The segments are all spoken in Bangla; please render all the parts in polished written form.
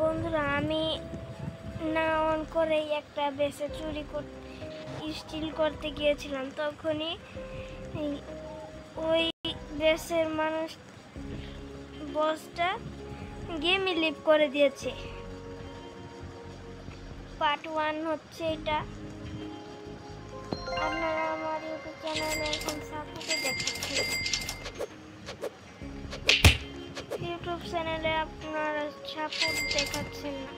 বন্ধুরা আমি না অন করেই একটা বেসে চুরি স্টিল করতে গিয়েছিলাম, তখনই ওই বেসের মানুষ বসটা গেমই লিভ করে দিয়েছে। পার্ট 1 হচ্ছে এটা। আপনারা আমার ইউটিউব চ্যানেলে এখন সাপোর্টে দেখাচ্ছি। ইউটিউব চ্যানেলে আপনারা সাপোর্ট দেখাচ্ছেন না।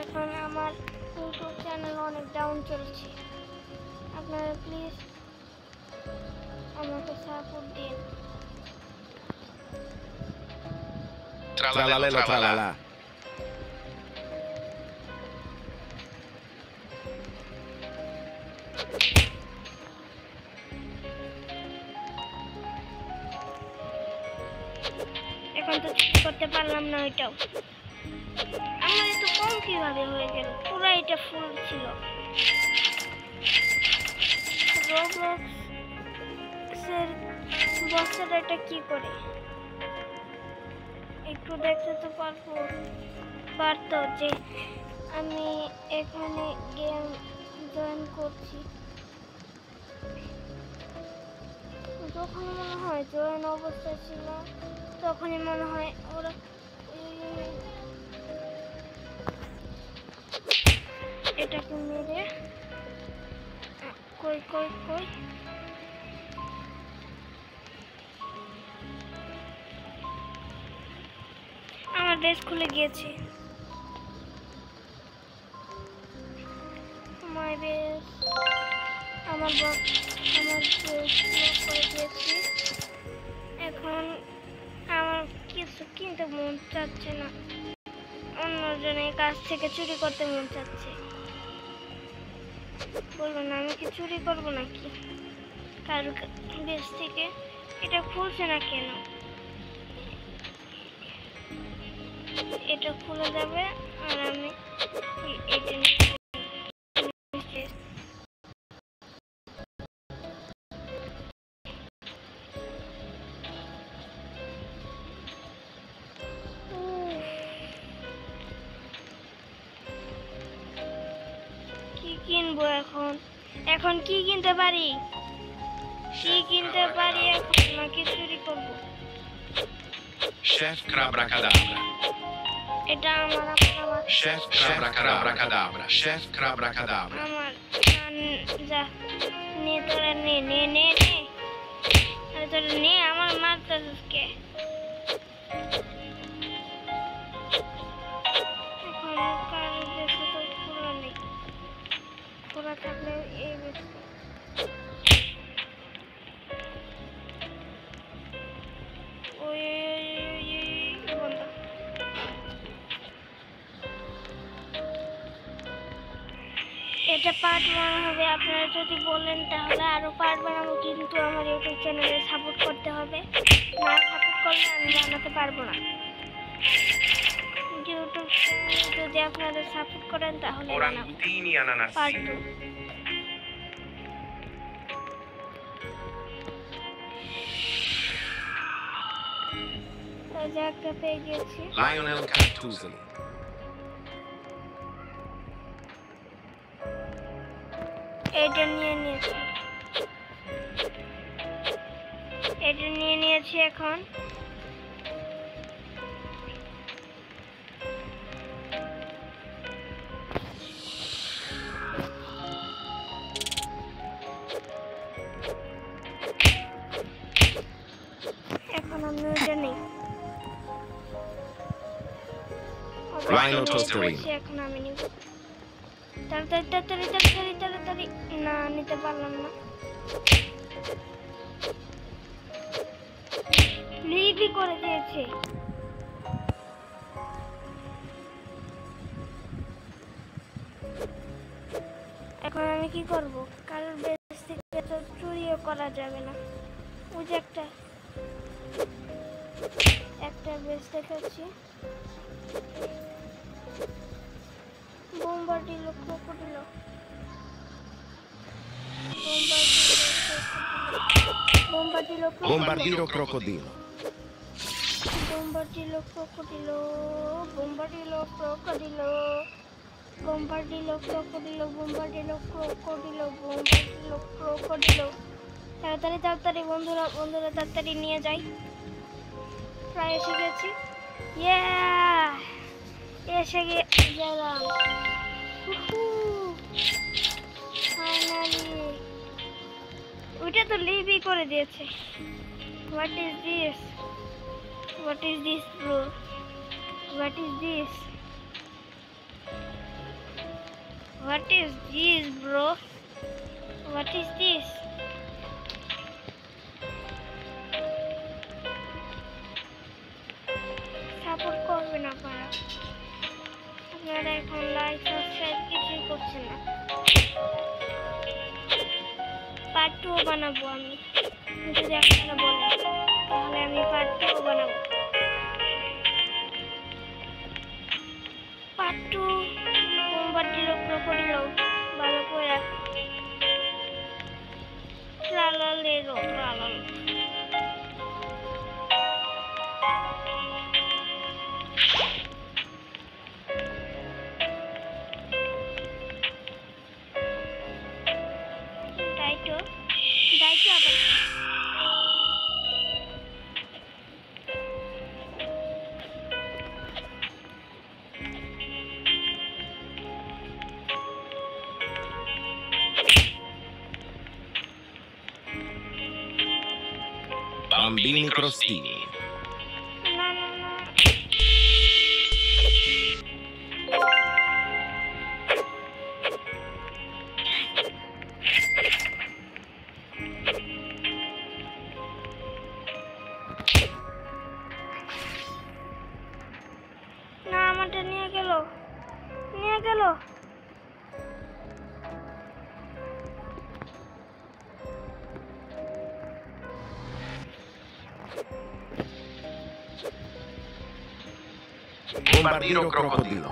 এখন আমার ইউটিউব চ্যানেল অনেক ডাউন চলছে। আপনারা প্লিজ আমাকে সাপোর্ট দিন। Tralalelo tralala. এখন তো করতে পারলাম না ওইটাও। আমার এত কম কিভাবে হয়ে গেল? পুরো এটা ফুল ছিল। রোবলক্সের বক্সটা এটা কি করে? একটু দেখতে তো পারতো যে আমি এখানে গেম জয়েন করছি। যখন মনে হয় জয়েন অবস্থায় ছিল তখনই মনে হয় ওরা এটাকে মেরে কই কই কই আমার বেস খুলে গিয়েছে। মাই বেস আমার বেস করে দিয়েছি। এখন আমার কিছু কিনতে মন চাচ্ছে না, অন্যজনের কাছ থেকে চুরি করতে মন চাচ্ছে। বলবেন আমি কি চুরি করবো নাকি কার বেস থেকে? এটা খুলছে না কেন? এটা খুলে যাবে আর আমি এটা কি কিনবো এখন? এখন কি কিনতে পারি? কি কিনতে পারি এখন? নাকি চুরি করবো? Chef Crabra-Cadabra. এটা আমার Chef Crabra-Cadabra. Chef Crabra-Cadabra. আমার যা নে তোরা নে নে নে নে আরে তোরা নে, আমার মারতেছিস কে? এখন কার বেশি তো খোলা নেই, খোলা থাকলে এই বেশি ওই বন্ধ। এটা পার্ট 1 হবে। আপনারা যদি বলেন তাহলে আরো পার্ট বানাবো, কিন্তু আমার ইউটিউব চ্যানেলে সাপোর্ট করতে হবে। না সাপোর্ট করলে আমি বানাতে পারবো না। ইউটিউব চ্যানেলে যদি আপনারা সাপোর্ট করেন তাহলে বানাবো পার্ট 2। ওই যে একটা পেয়ে গেছি। Lionel Cattuzzoli. এটা নিয়ে নিয়েছি এখন। এখন আমি ওইটা নেই। Rhino Toasterine. এখন আমি নিব। তাড়াতাড়ি না নিতে পারলাম না। লিভই করে দিয়েছে। এখন আমি কি করব? কারোর বেস থেকে তো চুরিও করা যাবে না। ওই যে একটা বেস দেখাচ্ছি। বোম্বার্ডিলো ক্রোকোডিলো। Bombardiro crocodilo. Bombardilo crocodilo, bombardilo crocodilo, bombardilo crocodilo, bombardilo crocodilo, bombardilo crocodilo. তাড়াতাড়ি তাড়াতাড়ি বন্ধুরা বন্ধুরা তাড়াতাড়ি নিয়ে যাই, প্রায় এসে গেছি। ইয়া এসে গেলাম, ফাইনালি। ওইটা তো লিভই করে দিয়েছে। What is this? What is this, bro? What is this? What is this, bro? What is this? Support করবেন আপনারা। আপনারা এখন লাইক সাবস্ক্রাইব কিছুই করছেন না। পার্ট 2 বানাবো আমি, যদি আপনারা বলেন তাহলে আমি পার্ট 2 বানাবো। পার্ট 2 bombardilo crocodilo, ভালো করে ট্রালালেরো ট্রালাল। ডাইটো ডাইটো আবার Bambini crostini. না না না, না আমারটা নিয়ে গেল, নিয়ে গেল। Bombardino crocodilo.